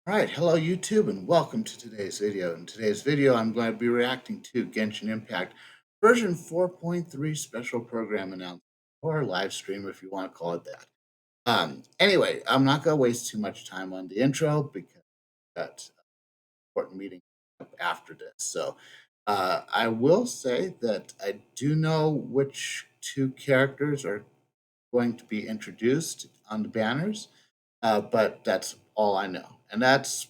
All right, hello YouTube and welcome to today's video. In today's video, I'm going to be reacting to Genshin Impact version 4.3 special program announcement or live stream if you want to call it that. Anyway, I'm not going to waste too much time on the intro because I've got an important meeting up after this. So I will say that I do know which two characters are going to be introduced on the banners, but that's all I know. And that's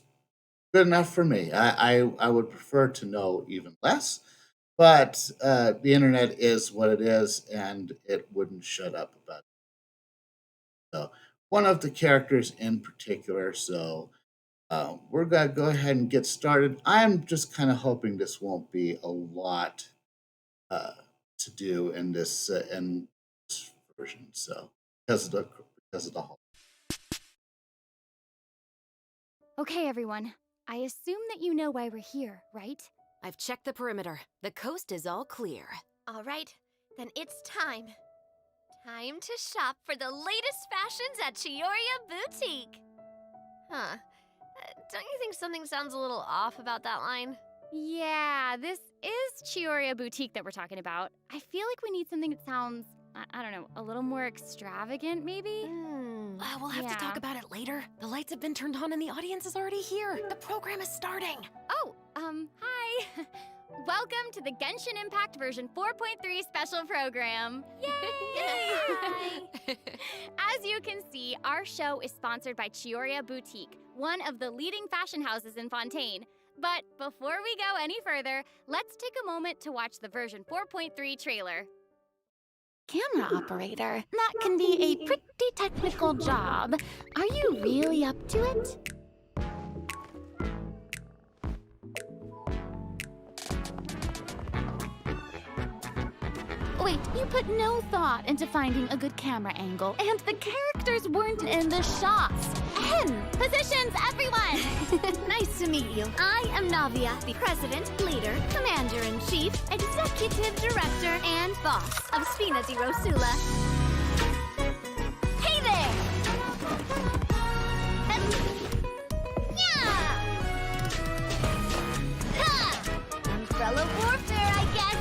good enough for me. I would prefer to know even less, but the internet is what it is, and it wouldn't shut up about it. So, one of the characters in particular. So, we're gonna go ahead and get started. I'm just kind of hoping this won't be a lot uh, to do in this version. So, because of the whole. Okay, everyone. I assume that you know why we're here, right? I've checked the perimeter. The coast is all clear. All right, then it's time. Time to shop for the latest fashions at Chioria Boutique. Huh. Don't you think something sounds a little off about that line? Yeah, this is Chioria Boutique that we're talking about. I feel like we need something that sounds, I don't know, a little more extravagant, maybe? We'll have to talk about it later. The lights have been turned on and the audience is already here. The program is starting. Oh, hi. Welcome to the Genshin Impact version 4.3 special program. Yay! As you can see, our show is sponsored by Chioria Boutique, one of the leading fashion houses in Fontaine. But before we go any further, let's take a moment to watch the version 4.3 trailer. Camera operator. That can be a pretty technical job. Are you really up to it? Wait, you put no thought into finding a good camera angle, and the characters weren't in the shots. Positions, everyone! Nice to meet you. I am Navia, the president, leader, commander-in-chief, executive director, and boss of Spina di Rosula. Hey there! Yeah! Ha! Umbrella warfare, I guess.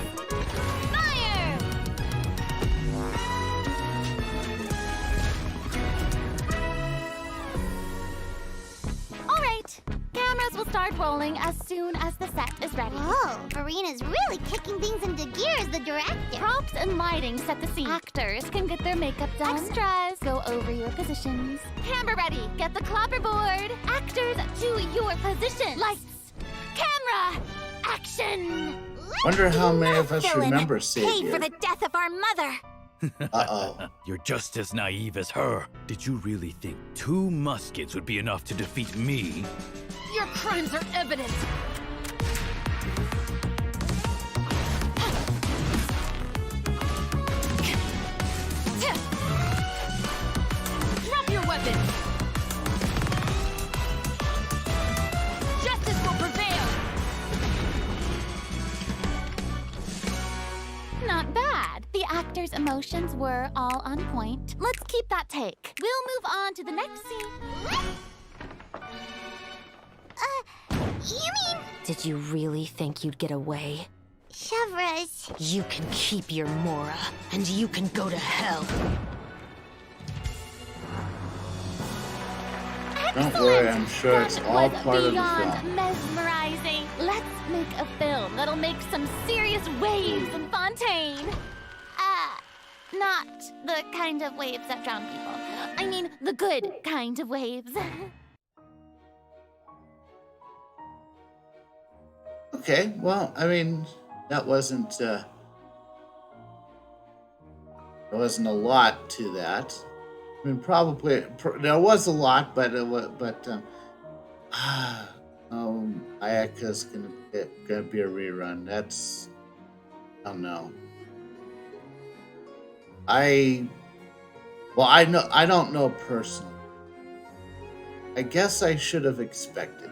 Cameras will start rolling as soon as the set is ready. Whoa, Farina's really kicking things into gear as the director. Props and lighting set the scene. Actors can get their makeup done. Extras, go over your positions. Camera ready, get the clapperboard. Actors, to your positions. Lights, camera, action. Wonder how many of us remember seeing Paid for the death of our mother. Uh-oh. You're just as naive as her. Did you really think 2 muskets would be enough to defeat me? Your crimes are evident. Drop your weapons. Justice will prevail. Not bad. The actors' emotions were all on point. Let's keep that take. We'll move on to the next scene. You mean Did you really think you'd get away? Chevras? You can keep your Mora, and you can go to hell. Don't worry, I'm sure it's all part of the beyond film. mesmerizing. Let's make a film that'll make some serious waves in Fontaine. Not the kind of waves that drown people. I mean, the good kind of waves. Okay, well, I mean, that wasn't there wasn't a lot to that. I mean, probably there was a lot, but Ayaka's gonna be a rerun. That's I don't know. I don't know personally. I guess I should have expected it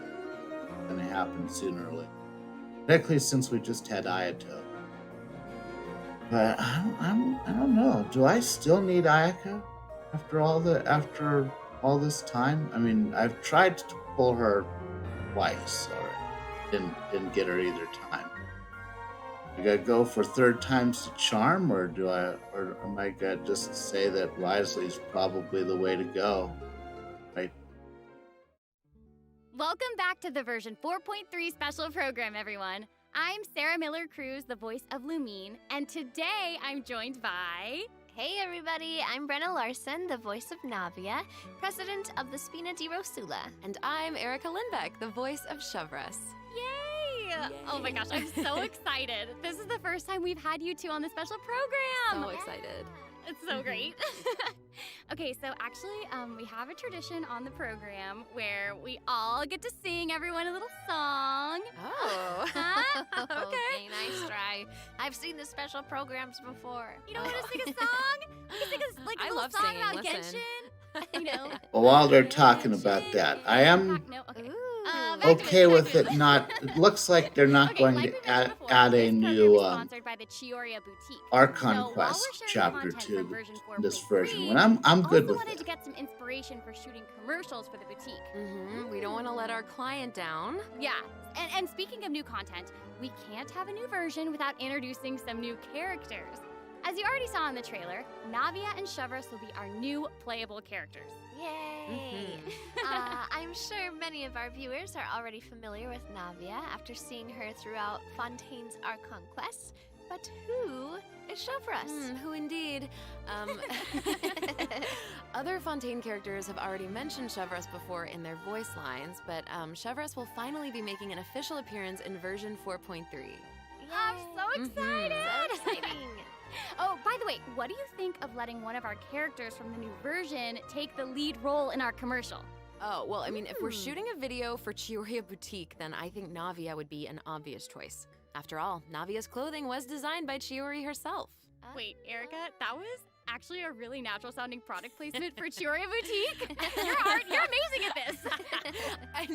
when it happened sooner or later. Particularly since we just had Ayato. But I don't know. Do I still need Ayaka after all this time? I mean, I've tried pull her twice already. Didn't get her either time. I gotta go for third time's the charm, or am I gonna just say that Risley's probably the way to go? Right? Welcome back to the version 4.3 special program, everyone. I'm Sarah Miller Cruz, the voice of Lumine, and today I'm joined by... Hey everybody, I'm Brenna Larson, the voice of Navia, president of the Spina di Rosula. And I'm Erica Lindbeck, the voice of Shovras. Yay! Oh my gosh, I'm so excited. This is the first time we've had you two on the special program. So excited. It's so great. Okay, so actually, we have a tradition on the program where we all get to sing everyone a little song. Oh. Huh? Okay, nice try. I've seen the special programs before. You don't want to sing a song? We can sing a I little love song singing, about listen. Genshin. You know. Well, while they're talking about that, I am No, okay. Ooh. Back to okay back with to it not. It looks like they're not Okay, going like to we mentioned before, add a this program new is sponsored by the Chioria Boutique. Archon So while Quest we're sharing chapter content 2 from version this 4.3, version. When I'm good also with wanted it. to get some inspiration for shooting commercials for the boutique. We don't want to let our client down. Yeah, and speaking of new content, we can't have a new version without introducing some new characters. As you already saw in the trailer, Navia and Shovras will be our new playable characters. Yay! I'm sure many of our viewers are already familiar with Navia after seeing her throughout Fontaine's Archon quests. But who is Shovras? Who indeed? Other Fontaine characters have already mentioned Shovras before in their voice lines, but Shovras will finally be making an official appearance in version 4.3. I'm so excited! So exciting! Oh, by the way, what do you think of letting one of our characters from the new version take the lead role in our commercial? Oh, well, I mean, if we're shooting a video for Chioria Boutique, then I think Navia would be an obvious choice. After all, Navia's clothing was designed by Chiori herself. Wait, Erica, that was actually a really natural sounding product placement for Chioria Boutique. You're amazing at this. I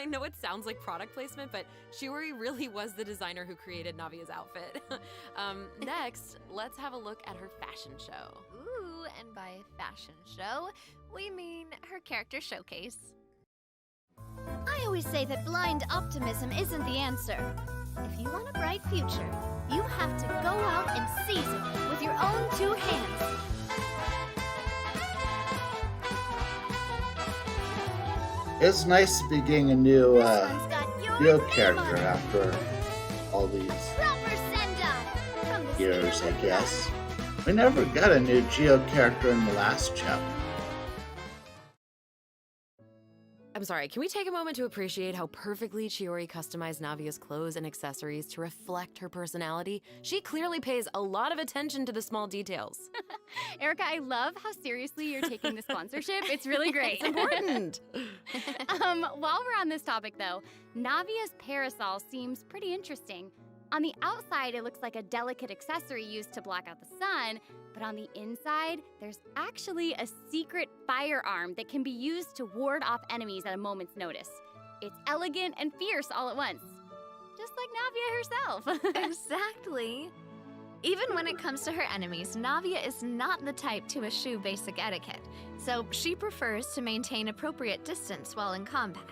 know it sounds like product placement, but Chiori really was the designer who created Navia's outfit. Next, let's have a look at her fashion show. Ooh, and by fashion show, we mean her character showcase. I always say that blind optimism isn't the answer. If you want a bright future, you have to go out and seize it with your own two hands. It's nice to be getting a new This one's got your real name character on it. after all these Proper send-off from the years, Spina I di guess. We never got a new Geo character in the last chapter. I'm sorry, can we take a moment to appreciate how perfectly Chiori customized Navia's clothes and accessories to reflect her personality? She clearly pays a lot of attention to the small details. Erica, I love how seriously you're taking the sponsorship. It's really great. It's important. While we're on this topic, though, Navia's parasol seems pretty interesting. On the outside, it looks like a delicate accessory used to block out the sun, but on the inside, there's actually a secret firearm that can be used to ward off enemies at a moment's notice. It's elegant and fierce all at once, just like Navia herself. Exactly. Even when it comes to her enemies, Navia is not the type to eschew basic etiquette, so she prefers to maintain appropriate distance while in combat.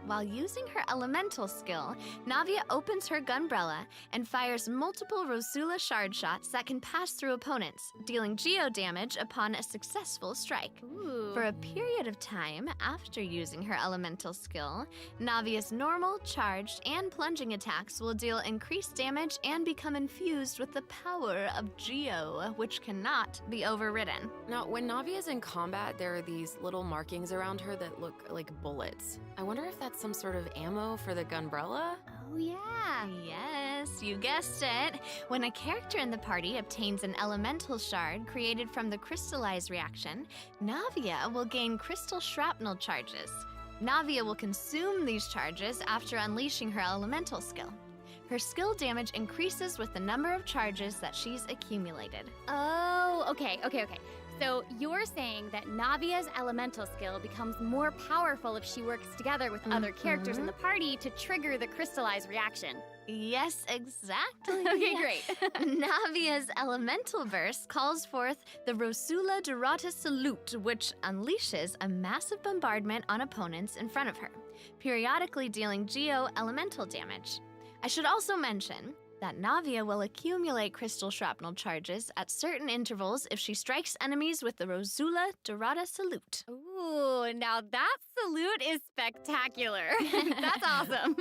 While using her elemental skill, Navia opens her gunbrella and fires multiple Rosula shard shots that can pass through opponents, dealing geo damage upon a successful strike. Ooh. For a period of time after using her elemental skill, Navia's normal, charged, and plunging attacks will deal increased damage and become infused with the power of Geo, which cannot be overridden. Now, when Navia's in combat, there are these little markings around her that look like bullets. I wonder if that's some sort of ammo for the gunbrella? Oh, yeah. Yes, you guessed it. When a character in the party obtains an elemental shard created from the crystallize reaction, Navia will gain crystal shrapnel charges. Navia will consume these charges after unleashing her elemental skill. Her skill damage increases with the number of charges that she's accumulated. Oh, okay. So you're saying that Navia's elemental skill becomes more powerful if she works together with other characters in the party to trigger the crystallize reaction. Yes, exactly. Okay, great. Navia's elemental burst calls forth the Rosula Dorata Salute, which unleashes a massive bombardment on opponents in front of her, periodically dealing geo-elemental damage. I should also mention that Navia will accumulate crystal shrapnel charges at certain intervals if she strikes enemies with the Rosula Dorata Salute. Ooh, now that salute is spectacular. That's awesome.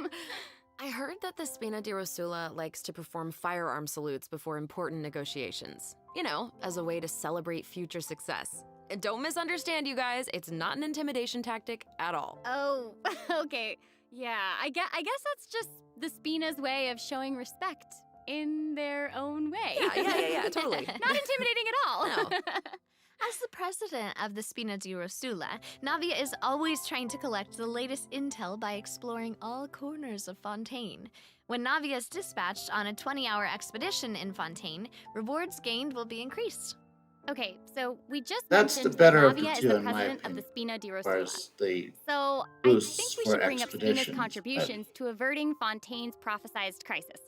I heard that the Spina di Rosula likes to perform firearm salutes before important negotiations. You know, as a way to celebrate future success. And don't misunderstand, you guys, it's not an intimidation tactic at all. Oh, okay. Yeah, I guess that's just the Spina's way of showing respect in their own way. Yeah, totally. Not intimidating at all. No. As the president of the Spina di Rosula, Navia is always trying to collect the latest intel by exploring all corners of Fontaine. When Navia is dispatched on a 20-hour expedition in Fontaine, rewards gained will be increased. Okay, so we just That's the mentioned better that of the Navia is two, the in my president of the opinion, Spina di as far Rosula. as the So I boosts think we for should bring up Spina's expeditions, contributions to averting Fontaine's prophesized crisis.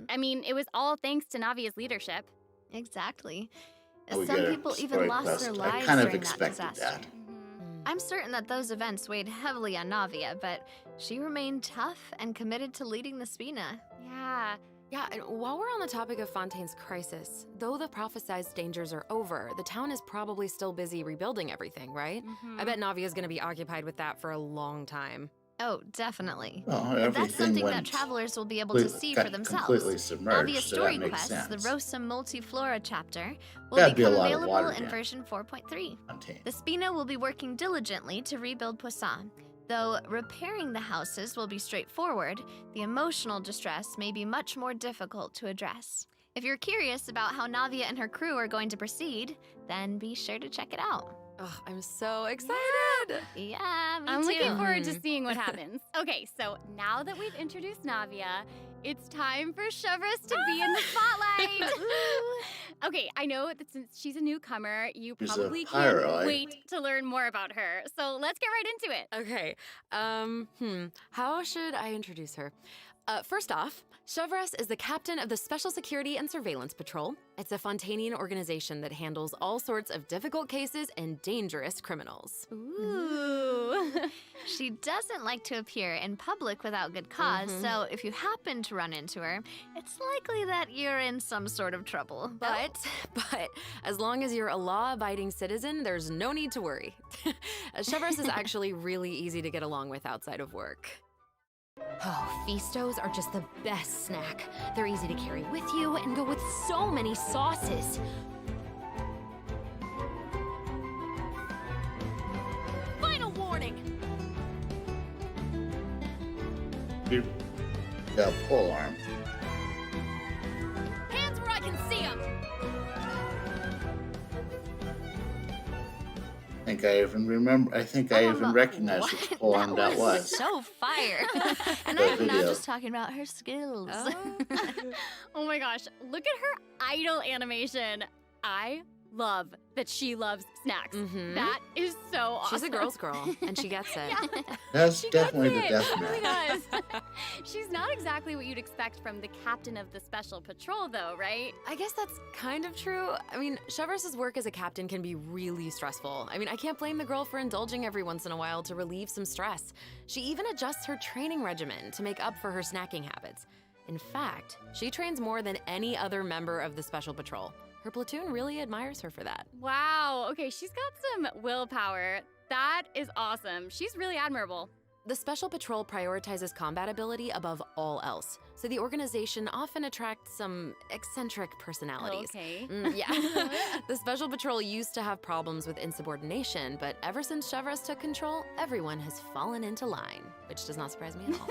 I mean, it was all thanks to Navia's leadership. Exactly. we Some get a people story even lost quest. their I lives kind of during that expected disaster. that. I'm certain that those events weighed heavily on Navia, but she remained tough and committed to leading the Spina. Yeah. Yeah, and while we're on the topic of Fontaine's crisis, though the prophesized dangers are over, the town is probably still busy rebuilding everything, right? I bet Navia's gonna be occupied with that for a long time. Oh, definitely. Well, That's everything something that went travelers will be able to see for got themselves. completely submerged, Navia's so story that makes quest, the sense. Rosa Multiflora chapter, will That'd be a become lot of available water in damage. version 4.3. Fontaine. The Spina will be working diligently to rebuild Poisson. Though repairing the houses will be straightforward, the emotional distress may be much more difficult to address. If you're curious about how Navia and her crew are going to proceed, then be sure to check it out. Oh, I'm so excited! Yeah, me I'm too. looking forward to seeing what happens. Okay, so now that we've introduced Navia, it's time for Chevreuse to be in the spotlight. Okay, I know that since she's a newcomer, you She's a probably pyro, can't eh? wait to learn more about her. So let's get right into it. Okay, how should I introduce her? First off, Chevreuse is the captain of the Special Security and Surveillance Patrol. It's a Fontainian organization that handles all sorts of difficult cases and dangerous criminals. Ooh. She doesn't like to appear in public without good because so if you happen to run into her, it's likely that you're in some sort of trouble. But as long as you're a law-abiding citizen, there's no need to worry. Chevreuse is actually really easy to get along with outside of work. Oh, Feastos are just the best snack. They're easy to carry with you and go with so many sauces. Final warning! The pole arm. Hands where I can see them! I think I even recognized which pole arm that was. So fire. And The I'm not video. just talking about her skills. Oh my gosh, look at her idle animation. I love that she loves snacks. That is so awesome. She's a girl's girl, and she gets it. Yeah. That's She definitely the gets it. death She really match. does. She's not exactly what you'd expect from the captain of the special patrol, though, right? I guess that's kind of true. I mean, Chevreuse's work as a captain can be really stressful. I mean, I can't blame the girl for indulging every once in a while to relieve some stress. She even adjusts her training regimen to make up for her snacking habits. In fact, she trains more than any other member of the special patrol. Her platoon really admires her for that. Wow. Okay, she's got some willpower. That is awesome. She's really admirable. The Special Patrol prioritizes combat ability above all else, so the organization often attracts some eccentric personalities. Okay. Yeah. The Special Patrol used to have problems with insubordination, but ever since Chevreuse took control, everyone has fallen into line, which does not surprise me at all.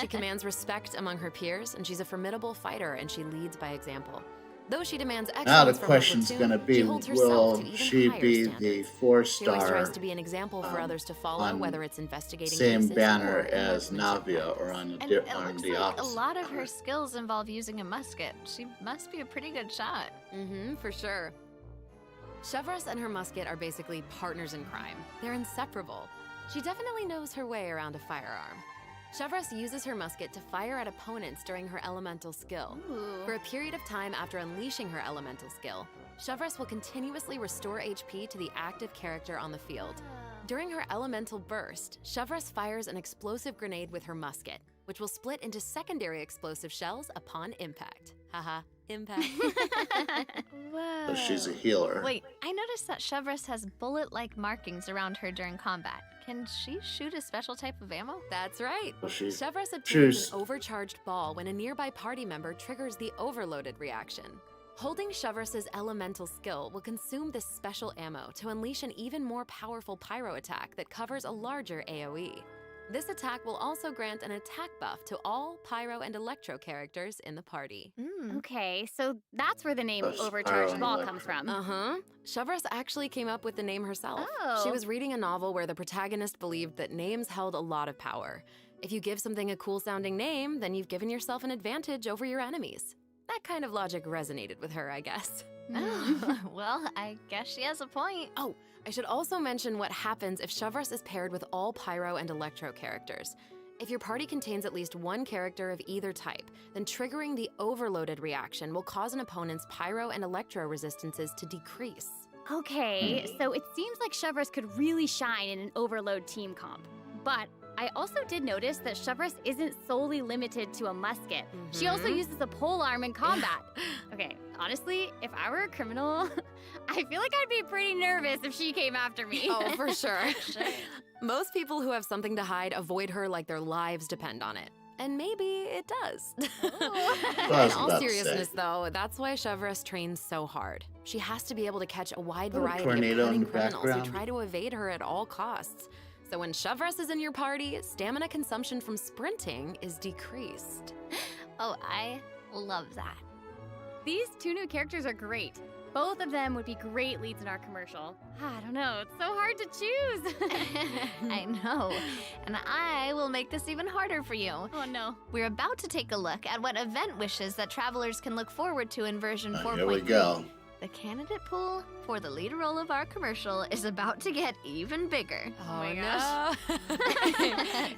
She commands respect among her peers, and she's a formidable fighter, and she leads by example. Though she demands excellence Now the from her question's platoon, going to be, she holds herself will to even she higher be standards. the She always four-star tries to be an example for others to follow, on whether it's investigating same cases banner or in as marksmanship Navia or practice. on, And the it on looks the like a opposite? lot of her skills involve using a musket. She must be a pretty good shot. For sure. Chevreuse and her musket are basically partners in crime. They're inseparable. She definitely knows her way around a firearm. Chevreuse uses her musket to fire at opponents during her elemental skill. Ooh. For a period of time after unleashing her elemental skill, Chevreuse will continuously restore HP to the active character on the field. During her elemental burst, Chevreuse fires an explosive grenade with her musket, which will split into secondary explosive shells upon impact. Haha, impact. Whoa. So she's a healer. Wait, I noticed that Chevreuse has bullet-like markings around her during combat. Can she shoot a special type of ammo? That's right. So she Chevreuse obtains shoots. an overcharged ball when a nearby party member triggers the overloaded reaction. Holding Chevreuse's elemental skill will consume this special ammo to unleash an even more powerful pyro attack that covers a larger AoE. This attack will also grant an attack buff to all pyro and electro characters in the party. Okay, so that's where the name Those Overcharged pyro Ball and comes from. Uh-huh. Chevreuse actually came up with the name herself. Oh. She was reading a novel where the protagonist believed that names held a lot of power. If you give something a cool-sounding name, then you've given yourself an advantage over your enemies. That kind of logic resonated with her, I guess. Oh, well, I guess she has a point. Oh, I should also mention what happens if Chevreuse is paired with all pyro and electro characters. If your party contains at least one character of either type, then triggering the overloaded reaction will cause an opponent's pyro and electro resistances to decrease. Okay, so it seems like Chevreuse could really shine in an overload team comp. But I also did notice that Chevreuse isn't solely limited to a musket. She also Mhm. uses a pole arm in combat. Okay, honestly, if I were a criminal, I feel like I'd be pretty nervous if she came after me. Oh, for sure. Most people who have something to hide avoid her like their lives depend on it. And maybe it does. I In was all about to seriousness, say. though, that's why Chevreuse trains so hard. She has to be able to catch a wide Little variety tornado of in cunning the criminals who background. try to evade her at all costs. So when Chevreuse is in your party, stamina consumption from sprinting is decreased. Oh, I love that. These two new characters are great. Both of them would be great leads in our commercial. I don't know, it's so hard to choose. I know. And I will make this even harder for you. Oh no. We're about to take a look at what event wishes that travelers can look forward to in version 4.3. Here we go. The candidate pool for the lead role of our commercial is about to get even bigger. Oh my no.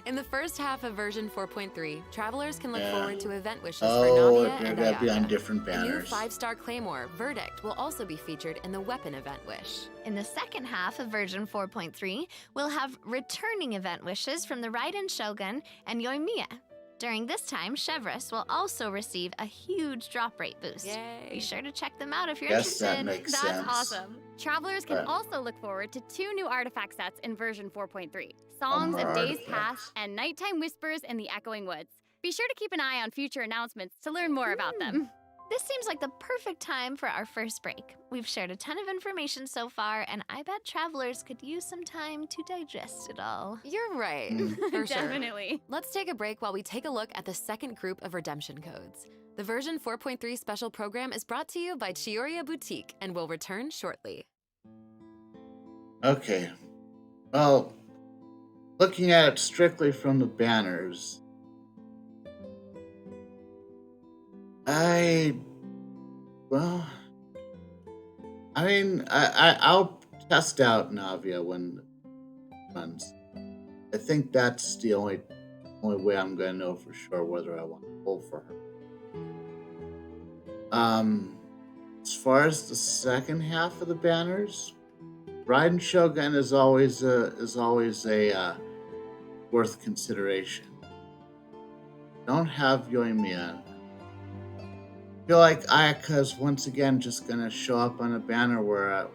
In the first half of version 4.3, travelers can look Yeah. forward to event wishes for Oh, Navia they're and gonna be on Ayaka. different The new banners. 5-star Claymore, Verdict, will also be featured in the weapon event wish. In the second half of version 4.3, we'll have returning event wishes from the Raiden Shogun and Yoimiya. During this time, Chevreuse will also receive a huge drop rate boost. Be sure to check them out if you're Guess that interested. makes That's sense. awesome. Travelers can Right. also look forward to 2 new artifact sets in version 4.3. Songs more of Days artifacts. Past and Nighttime Whispers in the Echoing Woods. Be sure to keep an eye on future announcements to learn more about them. This seems like the perfect time for our first break. We've shared a ton of information so far, and I bet travelers could use some time to digest it all. You're right, Mm. for sure. Definitely. Let's take a break while we take a look at the second group of redemption codes. The version 4.3 special program is brought to you by Chioria Boutique and will return shortly. Okay. Well, looking at it strictly from the banners, I'll test out Navia when it runs. I think that's the only way I'm going to know for sure whether I want to pull for her. As far as the second half of the banners, Raiden Shogun is always a worth consideration. Don't have Yoimiya. Feel like Ayaka is once again just gonna show up on a banner where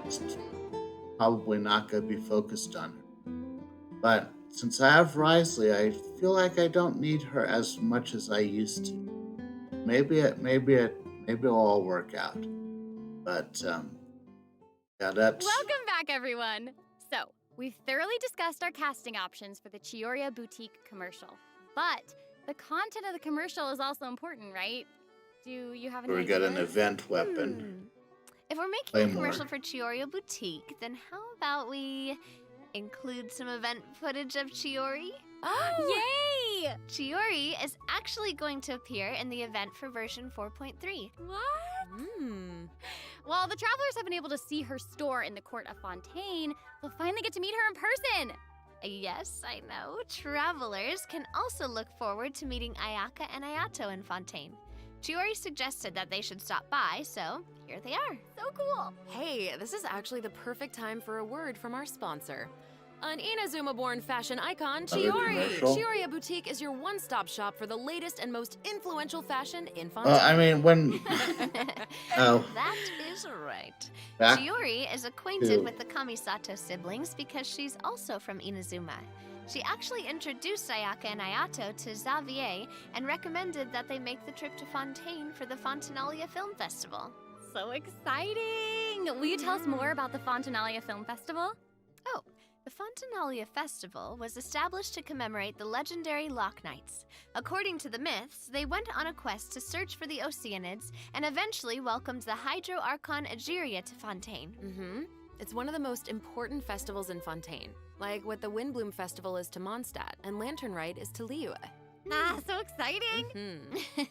it's probably not gonna be focused on her. But since I have Risley, I feel like I don't need her as much as I used to. Maybe it'll all work out. But yeah, that's Welcome back, everyone. So, we've thoroughly discussed our casting options for the Chioria Boutique commercial. But the content of the commercial is also important, right? Do you have any we got an ideas? event weapon. If we're making Claymore. a commercial for Chioria Boutique, then how about we include some event footage of Chiori? Yay! Chiori is actually going to appear in the event for version 4.3. What? Hmm. While the travelers have been able to see her store in the court of Fontaine, they'll finally get to meet her in person. Yes, I know. Travelers can also look forward to meeting Ayaka and Ayato in Fontaine. Chiori suggested that they should stop by, so here they are. So cool. Hey, this is actually the perfect time for a word from our sponsor. An Inazuma-born fashion icon, Another Chiori! commercial? Chioria Boutique is your one-stop shop for the latest and most influential fashion in Well, Fontaine. I mean, when oh, That is right. back Chiori is acquainted to- with the Kamisato siblings because she's also from Inazuma. She actually introduced Ayaka and Ayato to Xavier and recommended that they make the trip to Fontaine for the Fontanalia Film Festival. So exciting. Will you tell us more about the Fontanalia Film Festival? Oh, the Fontanalia Festival was established to commemorate the legendary Loch Knights. According to the myths, they went on a quest to search for the Oceanids and eventually welcomed the Hydro Archon Egeria to Fontaine. Mm-hmm. It's one of the most important festivals in Fontaine, like what the Windbloom Festival is to Mondstadt and Lantern Rite is to Liyue. Ah, so exciting. Hmm.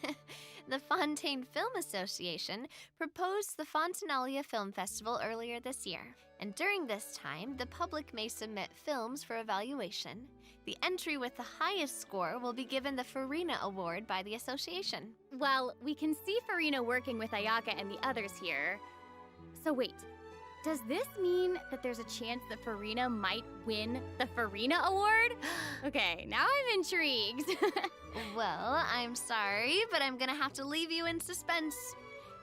The Fontaine Film Association proposed the Fontanalia Film Festival earlier this year, and during this time, the public may submit films for evaluation. The entry with the highest score will be given the Farina Award by the association. Well, we can see Farina working with Ayaka and the others here. So wait, does this mean that there's a chance that Farina might win the Farina Award? Okay, now I'm intrigued. Well, I'm sorry, but I'm gonna have to leave you in suspense.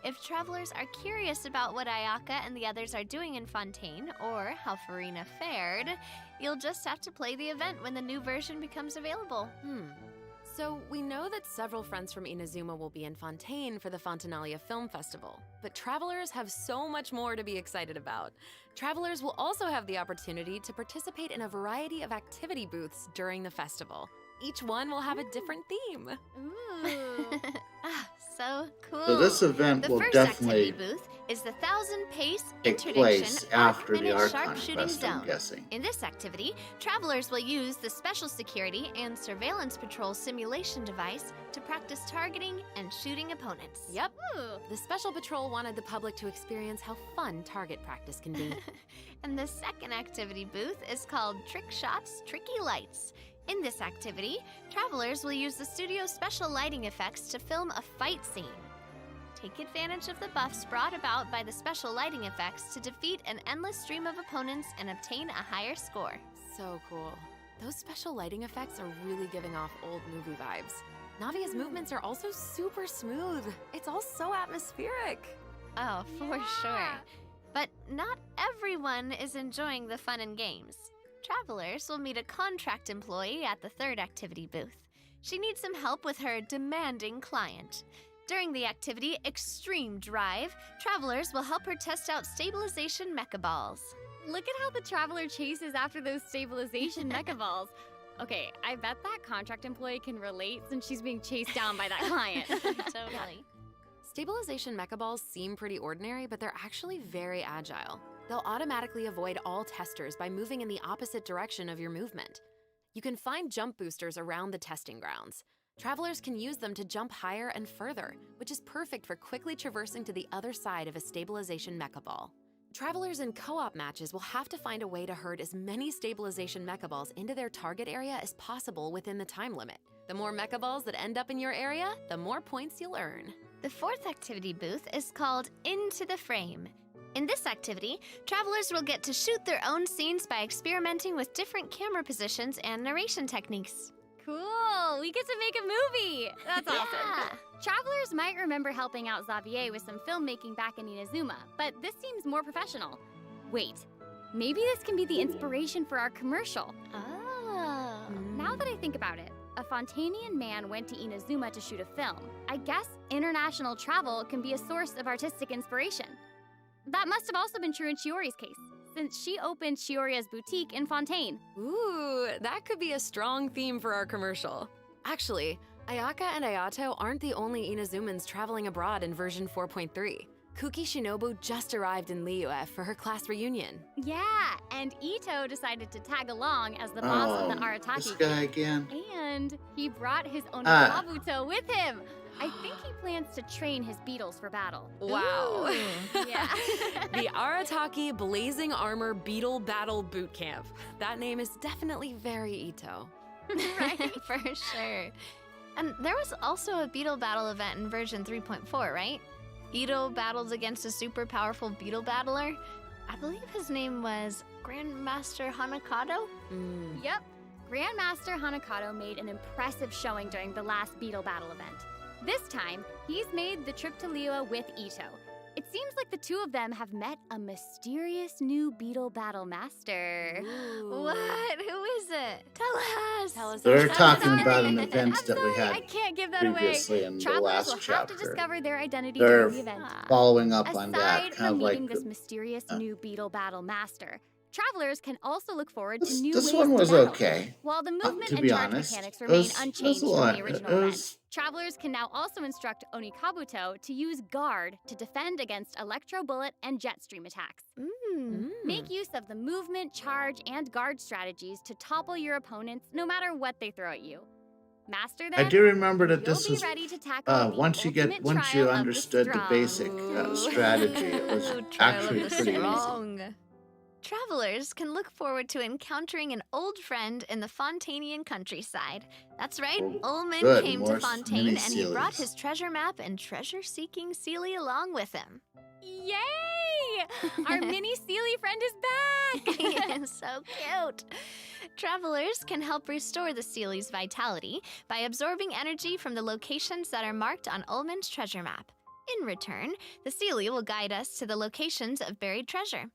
If travelers are curious about what Ayaka and the others are doing in Fontaine, or how Farina fared, you'll just have to play the event when the new version becomes available. So we know that several friends from Inazuma will be in Fontaine for the Fontanalia Film Festival, but travelers have so much more to be excited about. Travelers will also have the opportunity to participate in a variety of activity booths during the festival. Each one will have a different theme. Ooh. Ah, so cool. So this event The will first definitely activity booth is the 1,000-pace take interdiction place after the arc-minute Archon sharpshooting quest, I'm zone. guessing. In this activity, travelers will use the Special Security and Surveillance Patrol simulation device to practice targeting and shooting opponents. Yep, Ooh. the Special Patrol wanted the public to experience how fun target practice can be. And the second activity booth is called Trick Shots, Tricky Lights. In this activity, travelers will use the studio's special lighting effects to film a fight scene. Take advantage of the buffs brought about by the special lighting effects to defeat an endless stream of opponents and obtain a higher score. So cool. Those special lighting effects are really giving off old movie vibes. Navia's movements are also super smooth. It's all so atmospheric. Oh, for sure. But not everyone is enjoying the fun and games. Travelers will meet a contract employee at the third activity booth. She needs some help with her demanding client. During the activity Extreme Drive, travelers will help her test out stabilization mecha balls. Look at how the traveler chases after those stabilization mecha balls. Okay, I bet that contract employee can relate since she's being chased down by that client. Totally. Stabilization mecha balls seem pretty ordinary, but they're actually very agile. They'll automatically avoid all testers by moving in the opposite direction of your movement. You can find jump boosters around the testing grounds. Travelers can use them to jump higher and further, which is perfect for quickly traversing to the other side of a stabilization mecha ball. Travelers in co-op matches will have to find a way to herd as many stabilization mecha balls into their target area as possible within the time limit. The more mecha balls that end up in your area, the more points you'll earn. The fourth activity booth is called Into the Frame. In this activity, travelers will get to shoot their own scenes by experimenting with different camera positions and narration techniques. Cool! We get to make a movie! That's awesome. Yeah. Travelers might remember helping out Xavier with some filmmaking back in Inazuma, but this seems more professional. Wait, maybe this can be the inspiration for our commercial. Oh. Now that I think about it, a Fontainian man went to Inazuma to shoot a film. I guess international travel can be a source of artistic inspiration. That must have also been true in Chiori's case, since she opened Chioria's boutique in Fontaine. Ooh, that could be a strong theme for our commercial. Actually, Ayaka and Ayato aren't the only Inazumans traveling abroad in version 4.3. Kuki Shinobu just arrived in Liyue for her class reunion. Yeah, and Ito decided to tag along as the boss of the This Arataki guy again. and he brought his own Ah. Kabuto with him. I think he plans to train his beetles for battle. Wow. Yeah. The Arataki Blazing Armor Beetle Battle Boot Camp. That name is definitely very Ito. Right, for sure. And there was also a beetle battle event in version 3.4, right? Ito battles against a super powerful beetle battler. I believe his name was Grandmaster Hanakado? Yep. Grandmaster Hanakato made an impressive showing during the last beetle battle event. This time, he's made the trip to Liyue with Ito. It seems like the two of them have met a mysterious new beetle battle master. What? Who is it? Tell us. They're I'm talking sorry. about an event I'm that we sorry, I had can't give that away. previously in the Travelers last will have chapter. to discover their identity They're during the event. following up on Aside that, kind from of meeting like this mysterious new beetle battle master, travelers can also look forward to this, new this ways one to was battle. okay. While the movement To and be charge honest, mechanics it remain was unchanged a from lot. the original It event, was- travelers can now also instruct Onikabuto to use guard to defend against electro bullet and jet stream attacks. Make use of the movement, charge, and guard strategies to topple your opponents no matter what they throw at you. Master I them, do remember that you'll this be was ready to tackle the once you ultimate trial of the understood the strong. basic strategy, it was Trial actually of the pretty easy. Strong. Travelers can look forward to encountering an old friend in the Fontanian countryside. That's right, Oh, Ullman good, came more to Fontaine mini and he brought Sealies. his treasure map and treasure-seeking Sealy along with him. Yay! Our mini Sealy friend is back! So cute. Travelers can help restore the Sealy's vitality by absorbing energy from the locations that are marked on Ullman's treasure map. In return, the Sealy will guide us to the locations of buried treasure.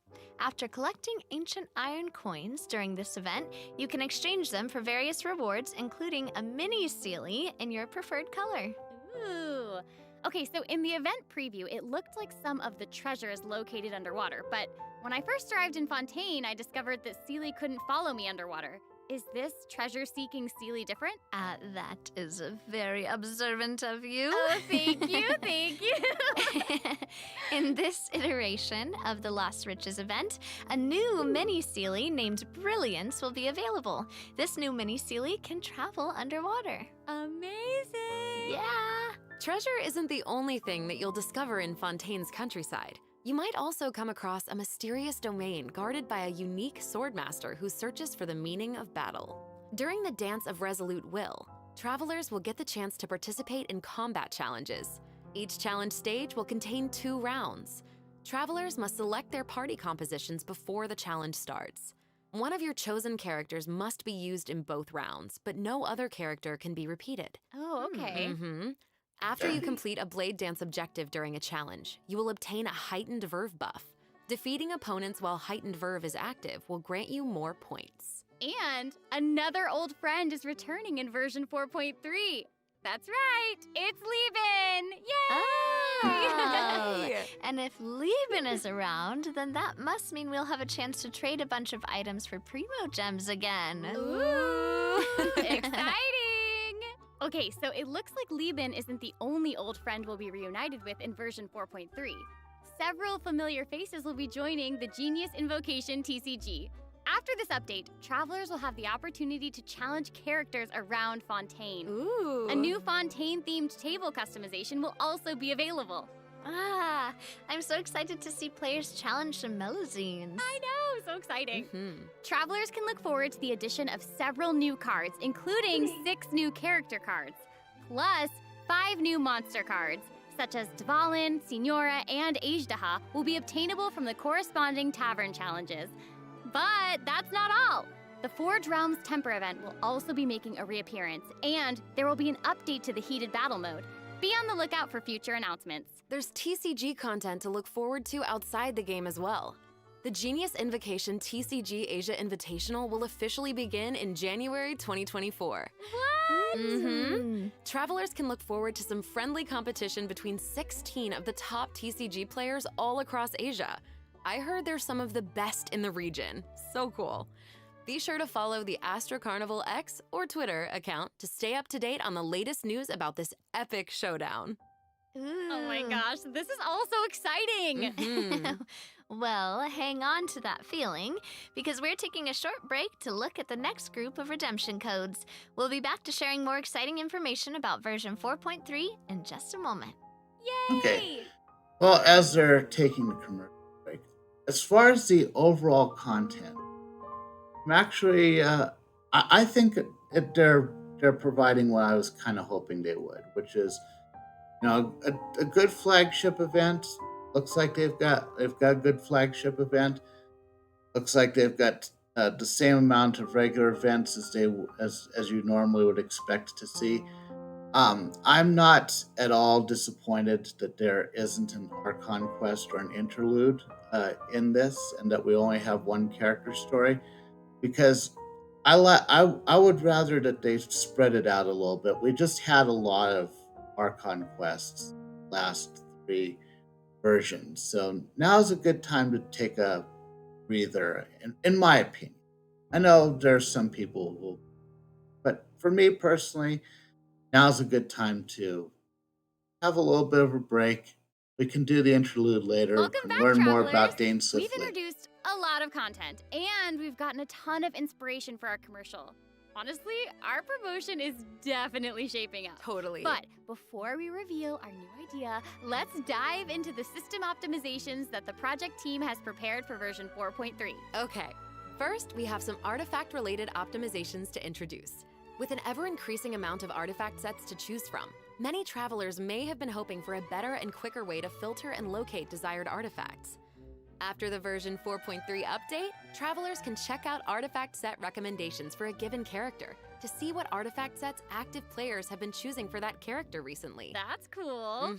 After collecting ancient iron coins during this event, you can exchange them for various rewards, including a mini Sealy in your preferred color. Ooh. Okay, so in the event preview, it looked like some of the treasure is located underwater, but when I first arrived in Fontaine, I discovered that Sealy couldn't follow me underwater. Is this treasure-seeking Sealy different? That is very observant of you. Oh, thank you, thank you. In this iteration of the Lost Riches event, a new mini Sealy named Brilliance will be available. This new mini Sealy can travel underwater. Amazing! Yeah! Treasure isn't the only thing that you'll discover in Fontaine's countryside. You might also come across a mysterious domain guarded by a unique swordmaster who searches for the meaning of battle. During the Dance of Resolute Will, travelers will get the chance to participate in combat challenges. Each challenge stage will contain 2 rounds. Travelers must select their party compositions before the challenge starts. One of your chosen characters must be used in both rounds, but no other character can be repeated. Oh, okay. After you complete a Blade Dance objective during a challenge, you will obtain a heightened verve buff. Defeating opponents while heightened verve is active will grant you more points. And another old friend is returning in version 4.3. That's right, it's Lieben! Yay! Oh. And if Lieben is around, then that must mean we'll have a chance to trade a bunch of items for Primo Gems again. Ooh, exciting! Okay, so it looks like Lieben isn't the only old friend we'll be reunited with in version 4.3. Several familiar faces will be joining the Genius Invocation TCG. After this update, travelers will have the opportunity to challenge characters around Fontaine. Ooh. A new Fontaine-themed table customization will also be available. I'm so excited to see players challenge some Melazines. I know, so exciting. Travelers can look forward to the addition of several new cards, including 6 new character cards, plus 5 new monster cards, such as Dvalin, Signora, and Ajdaha, will be obtainable from the corresponding tavern challenges. But that's not all. The Forge Realms Temper event will also be making a reappearance, and there will be an update to the Heated Battle mode. Be on the lookout for future announcements. There's TCG content to look forward to outside the game as well. The Genius Invocation TCG Asia Invitational will officially begin in January 2024. What? Travelers can look forward to some friendly competition between 16 of the top TCG players all across Asia. I heard they're some of the best in the region. So cool. Be sure to follow the Astro Carnival X or Twitter account to stay up to date on the latest news about this epic showdown. Oh my gosh, this is all so exciting. Well, hang on to that feeling, because we're taking a short break to look at the next group of redemption codes. We'll be back to sharing more exciting information about version 4.3 in just a moment. Yay! Okay. Well, as they're taking the commercial break, as far as the overall content, I'm actually, I think that they're providing what I was kind of hoping they would, which is, a good flagship event. Looks like they've got a good flagship event. Looks like they've got the same amount of regular events as you normally would expect to see. I'm not at all disappointed that there isn't an Archon quest or an interlude in this, and that we only have one character story, because I would rather that they spread it out a little bit. We just had a lot of Archon quests last three versions, so now's a good time to take a breather, in my opinion. I know there's some people who, but for me personally, now's a good time to have a little bit of a break. We can do the interlude later. Welcome We back, can learn more travelers. about Dane We've Swiftly. introduced a lot of content, and we've gotten a ton of inspiration for our commercial. Honestly, our promotion is definitely shaping up. Totally. But before we reveal our new idea, let's dive into the system optimizations that the project team has prepared for version 4.3. Okay, first we have some artifact-related optimizations to introduce. With an ever-increasing amount of artifact sets to choose from, many travelers may have been hoping for a better and quicker way to filter and locate desired artifacts. After the version 4.3 update, travelers can check out artifact set recommendations for a given character to see what artifact sets active players have been choosing for that character recently. That's cool.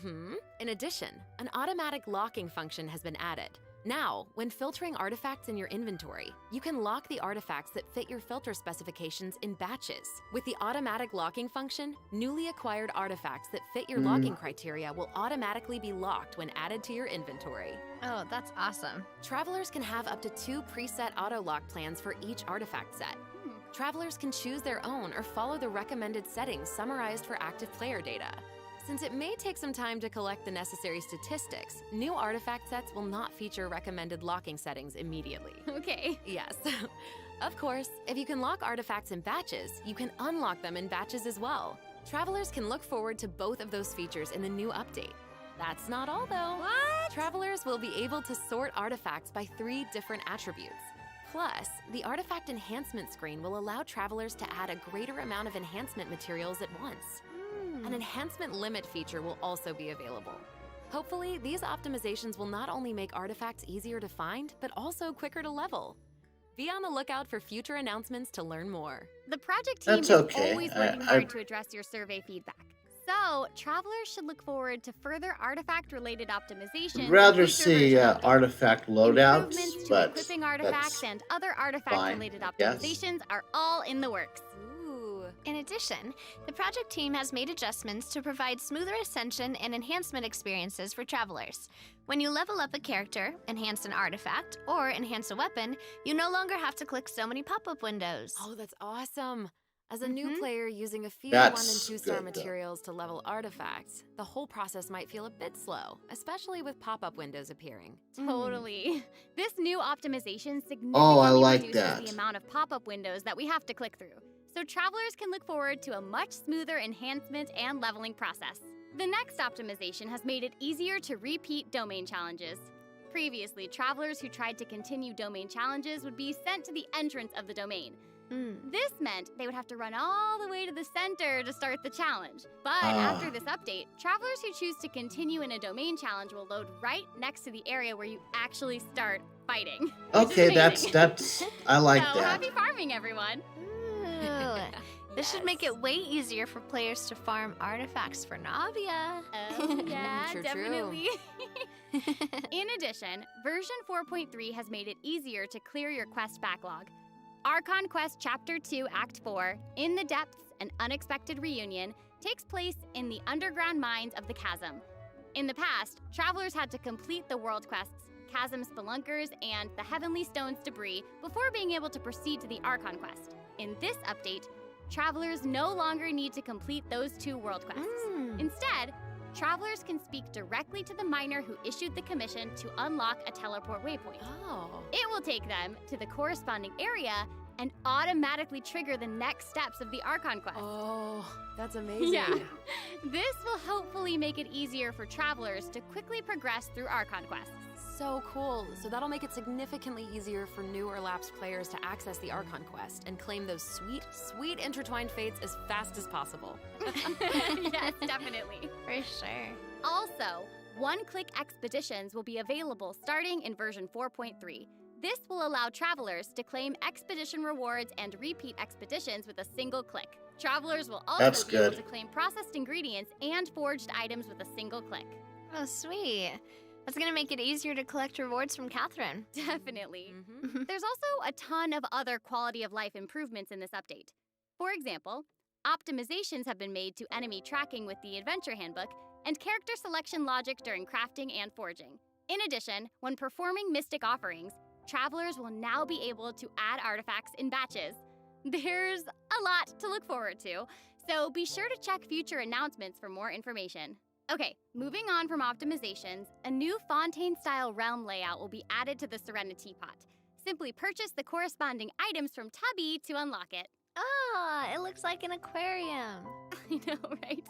In addition, an automatic locking function has been added. Now, when filtering artifacts in your inventory, you can lock the artifacts that fit your filter specifications in batches. With the automatic locking function, newly acquired artifacts that fit your locking criteria will automatically be locked when added to your inventory. Oh, that's awesome. Travelers can have up to 2 preset auto-lock plans for each artifact set. Travelers can choose their own or follow the recommended settings summarized for active player data. Since it may take some time to collect the necessary statistics, new artifact sets will not feature recommended locking settings immediately. Okay. Yes. Of course, if you can lock artifacts in batches, you can unlock them in batches as well. Travelers can look forward to both of those features in the new update. That's not all though. What? Travelers will be able to sort artifacts by 3 different attributes. Plus, the artifact enhancement screen will allow travelers to add a greater amount of enhancement materials at once. An enhancement limit feature will also be available. Hopefully, these optimizations will not only make artifacts easier to find, but also quicker to level. Be on the lookout for future announcements to learn more. The project team That's is okay. always working hard to address your survey feedback. So, travelers should look forward to further artifact-related optimizations. I'd rather in future see version updates. artifact loadouts, Improvements to but equipping artifacts that's and other artifact-related fine, I guess. optimizations are all in the works. Ooh. In addition, the project team has made adjustments to provide smoother ascension and enhancement experiences for travelers. When you level up a character, enhance an artifact, or enhance a weapon, you no longer have to click so many pop-up windows. Oh, that's awesome. As a new player using a few That's 1 and 2-star good, though. materials to level artifacts, the whole process might feel a bit slow, especially with pop-up windows appearing. Totally. This new optimization significantly Oh, I like reduces that. the amount of pop-up windows that we have to click through. So travelers can look forward to a much smoother enhancement and leveling process. The next optimization has made it easier to repeat domain challenges. Previously, travelers who tried to continue domain challenges would be sent to the entrance of the domain. This meant they would have to run all the way to the center to start the challenge. But after this update, travelers who choose to continue in a domain challenge will load right next to the area where you actually start fighting. which is Okay, amazing. that's I like So that. happy farming, everyone! Ooh. This should make it way easier for players to farm artifacts for Navia. Oh, yeah, True, true. definitely. In addition, version 4.3 has made it easier to clear your quest backlog. Archon Quest Chapter 2, Act 4, In the Depths, An Unexpected Reunion, takes place in the underground mines of the Chasm. In the past, travelers had to complete the world quests, Chasm Spelunkers, and the Heavenly Stones debris before being able to proceed to the Archon Quest. In this update, travelers no longer need to complete those 2 world quests. Instead, Travelers can speak directly to the miner who issued the commission to unlock a teleport waypoint. Oh. It will take them to the corresponding area and automatically trigger the next steps of the Archon quest. Oh, that's amazing. Yeah. This will hopefully make it easier for travelers to quickly progress through Archon quests. So cool. So that'll make it significantly easier for new or lapsed players to access the Archon quest and claim those sweet, sweet intertwined fates as fast as possible. Yes, definitely. For sure. Also, one-click expeditions will be available starting in version 4.3. This will allow travelers to claim expedition rewards and repeat expeditions with a single click. Travelers will also That's be able good. to claim processed ingredients and forged items with a single click. Oh, sweet. That's gonna make it easier to collect rewards from Catherine. Definitely. Mhm. There's also a ton of other quality of life improvements in this update. For example, optimizations have been made to enemy tracking with the Adventure Handbook and character selection logic during crafting and forging. In addition, when performing mystic offerings, travelers will now be able to add artifacts in batches. There's a lot to look forward to, so be sure to check future announcements for more information. Okay, moving on from optimizations, a new Fontaine-style realm layout will be added to the Serenity Pot. Simply purchase the corresponding items from Tubby to unlock it. Ah, it looks like an aquarium. I know, right?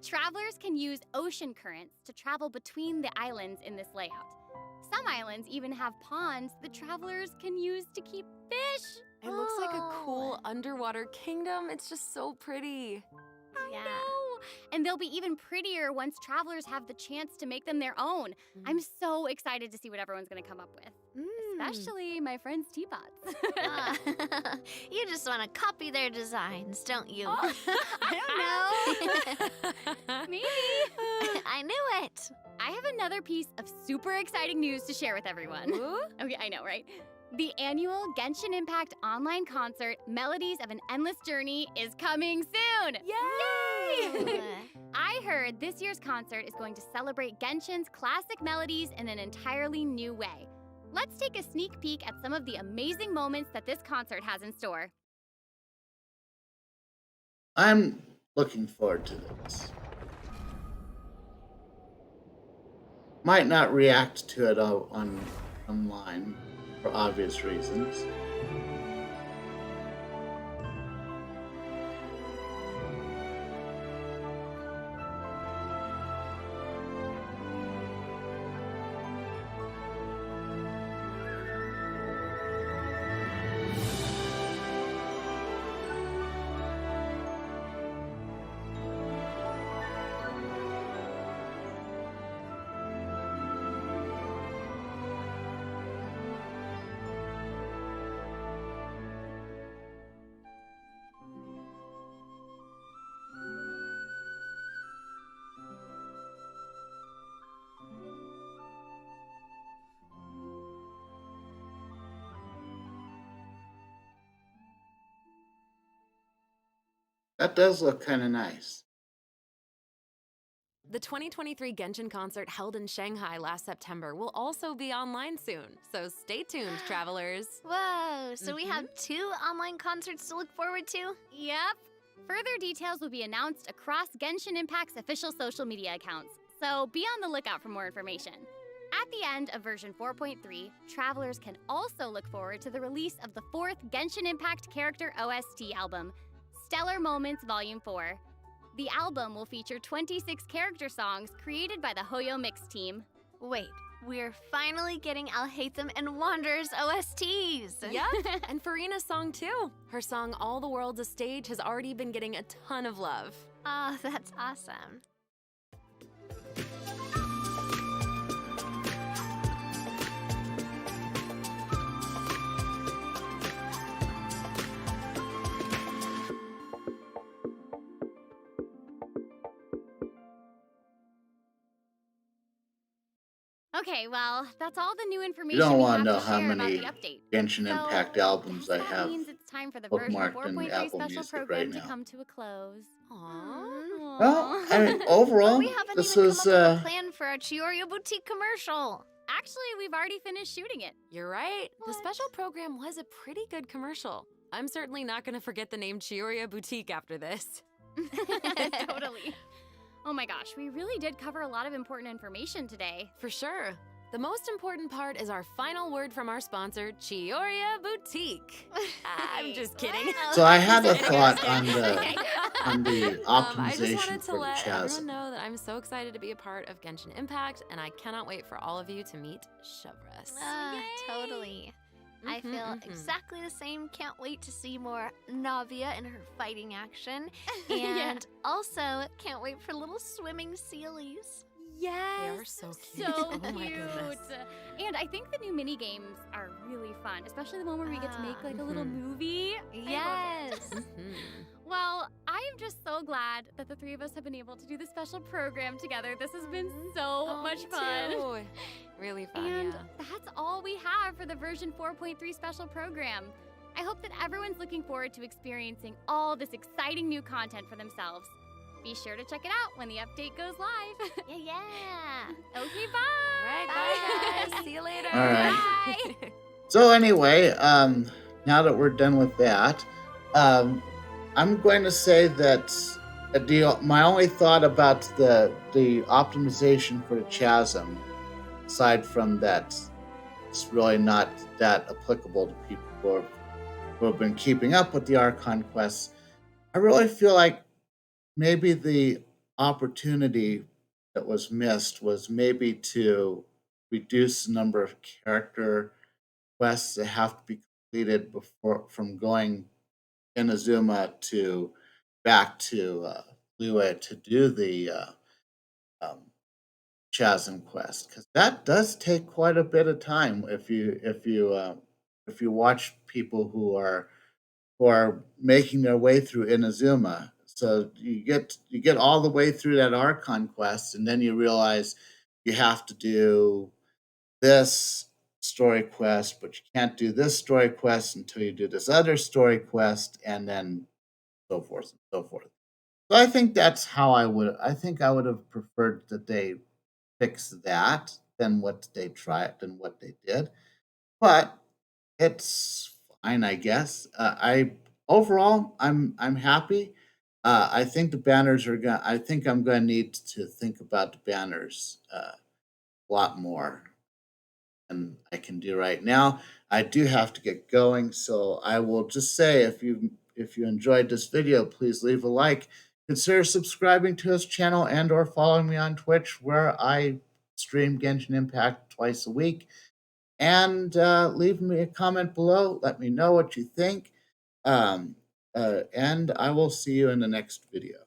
Travelers can use ocean currents to travel between the islands in this layout. Some islands even have ponds the travelers can use to keep fish. It looks like a cool Oh. underwater kingdom. It's just so pretty. I Yeah. know. And they'll be even prettier once travelers have the chance to make them their own. I'm so excited to see what everyone's going to come up with. Especially my friend's teapots. Ah, you just want to copy their designs, don't you? I don't know. Maybe. I knew it. I have another piece of super exciting news to share with everyone. Ooh. Okay, I know, right? The annual Genshin Impact online concert, Melodies of an Endless Journey, is coming soon! Yay! I heard this year's concert is going to celebrate Genshin's classic melodies in an entirely new way. Let's take a sneak peek at some of the amazing moments that this concert has in store. I'm looking forward to this. Might not react to it online for obvious reasons. That does look kind of nice. The 2023 Genshin concert held in Shanghai last September will also be online soon, so stay tuned, travelers. Whoa, so we have 2 online concerts to look forward to? Yep. Further details will be announced across Genshin Impact's official social media accounts, so be on the lookout for more information. At the end of version 4.3, travelers can also look forward to the release of the 4th Genshin Impact character OST album, Stellar Moments Volume 4. The album will feature 26 character songs created by the Hoyo Mix team. Wait, we're finally getting Alhaitham and Wanderer's OSTs. Yep, and Farina's song too. Her song All the World's a Stage has already been getting a ton of love. Oh, that's awesome. Okay, well, that's all the new information don't we wanna have know to how share many about the update. Genshin So, Impact albums I that have means it's time for the version bookmarked in 4.3 Apple special Music program right to now. come to a close. Aww. Well, I mean, overall, We haven't this even was come up with a plan for our Chiorio Boutique commercial. Actually, we've already finished shooting it. You're right. The What? special program was a pretty good commercial. I'm certainly not going to forget the name Chioria Boutique after this. Totally. Oh my gosh, we really did cover a lot of important information today. For sure. The most important part is our final word from our sponsor, Chioria Boutique. I'm just kidding. So I had a Just kidding, thought I'm on just the kidding. on the I just optimization wanted to for the let everyone chasm. know that I'm so excited to be a part of Genshin Impact, and I cannot wait for all of you to meet Chevres. Totally. I Mhm, feel mhm. exactly the same. Can't wait to see more Navia in her fighting action. Yeah. And also, can't wait for little swimming sealies. Yes. They are so cute. So Oh my cute. goodness. And I think the new mini games are really fun, especially the one where we get to make like a little Mhm. movie. I love it. Yes. Mhm. Well, I am just so glad that the three of us have been able to do this special program together. This has been so Oh, much me fun. too. Really fun, And yeah. that's all we have for the version 4.3 special program. I hope that everyone's looking forward to experiencing all this exciting new content for themselves. Be sure to check it out when the update goes live. Yeah. Okay, bye. All right, bye guys. See you later. All right. Bye. So anyway, now that we're done with that, I'm going to say that my only thought about the optimization for the chasm, aside from that, it's really not that applicable to people who have been keeping up with the Archon quests. I really feel like maybe the opportunity that was missed was maybe to reduce the number of character quests that have to be completed before from going Inazuma to back to Liyue to do the um, Chasm quest, because that does take quite a bit of time if you watch people who are making their way through Inazuma. So you get all the way through that Archon quest, and then you realize you have to do this story quest, but you can't do this story quest until you do this other story quest, and then so forth and so forth. So I think that's how I think I would have preferred that they fix that than what they did. But it's fine, I guess. I overall, I'm happy. I think the banners are going. I think I'm going to need to think about the banners a lot more than I can do right now. I do have to get going, so I will just say if you enjoyed this video, please leave a like. Consider subscribing to this channel and or following me on Twitch, where I stream Genshin Impact twice a week. And leave me a comment below. Let me know what you think. And I will see you in the next video.